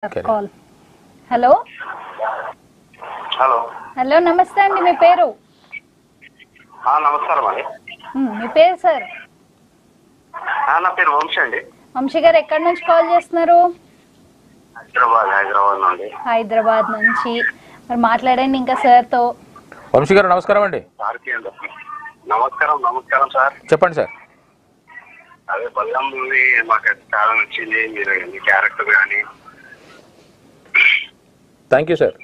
Call. Hello hello hello నమస్తే అండి, మీ పేరు? నమస్కారం అండి. మీ పేరు సార్? నా పేరు వంశీ అండి. వంశీ గారు ఎక్కడి నుంచి కాల్ చేస్తున్నారు? హైదరాబాద్ నుండి. హైదరాబాద్ నుంచి. మరి మాట్లాడండి ఇంకా సార్తో. వంశీ గారు నమస్కారం అండి. నమస్కారం సార్. చెప్పండి సార్. అదే బల్లం మూవీ మాకు చాలా నచ్చింది. మీరు మీ క్యారెక్టర్ కానీ థ్యాంక్ యూ సార్.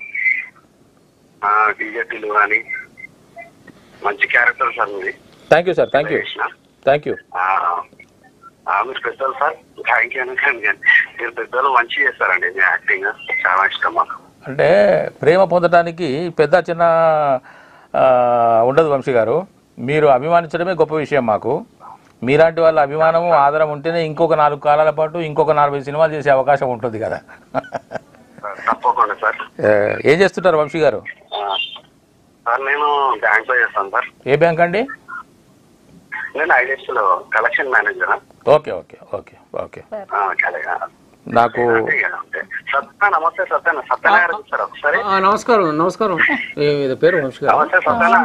డీజేపీలు కానీ మంచి క్యారెక్టర్ సార్ మీది. Thank you sir. Thank you. Thank you. మీరు పెద్దలు సార్. థ్యాంక్ యూ కానీ మీరు పెద్దలు మంచి చేస్తారండి. మీ యాక్టింగ్ చాలా ఇష్టం మాకు. అంటే ప్రేమ పొందడానికి పెద్ద చిన్న ఉండదు వంశీ గారు. మీరు అభిమానించడమే గొప్ప విషయం మాకు. మీలాంటి వాళ్ళ అభిమానము ఆదరం ఉంటేనే ఇంకొక 4 కాలాల పాటు ఇంకొక 40 సినిమాలు చేసే అవకాశం ఉంటుంది కదా. తప్పకుండా సార్. ఏం చేస్తుంటారు వంశీ గారు? సార్ నేను బ్యాంక్ లో చేస్తాను సార్. ఏ బ్యాంక్ అండి? నేను ఐడిఎఫ్సి లో collection manager. Okay okay okay okay. నాకు నమస్తే సత్యనారాయణ గారు సార్. ఒకసారి నమస్కారం. పేరు వంశీ గారు. నమస్తే సత్యనా.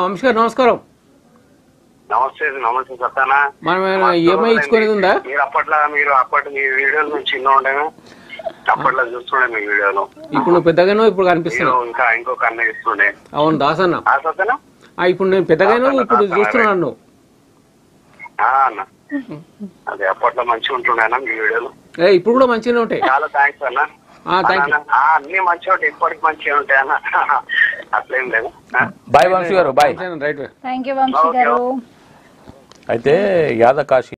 వంశీ గారు నమస్కారం. నమస్తే సత్యనా. మనం ఈఎంఐ ఇచ్చుకునేది ఉందా? మీరు అప్పటి మీ వీడియోలు నుంచి చిన్న ఉండేను. అప్పట్లో చూస్తుండే మీ వీడియోలు. ఇప్పుడు నువ్వు పెద్దగానో ఇప్పుడు కనిపిస్తున్నావు. ఇంకా ఇంకొక అన్న ఇస్తుండే. అవును దాసన్న. సత్యనా ఇప్పుడు నేను పెద్దగానో ఇప్పుడు చూస్తున్నాను నువ్వు. అన్న అదే అప్పట్లో మంచిగా ఉంటుండే అన్న మీ వీడియోలు. ఇప్పుడు కూడా మంచిగానే ఉంటాయి. చాలా థ్యాంక్స్ అన్న. అన్ని మంచిగా ఉంటాయి, ఇప్పటికి మంచిగా ఉంటాయి అన్న. అట్లేం లేదు. Bye Vamshi garu. Bye. Right. Thank you Vamshi garu. అయితే యాదకాశి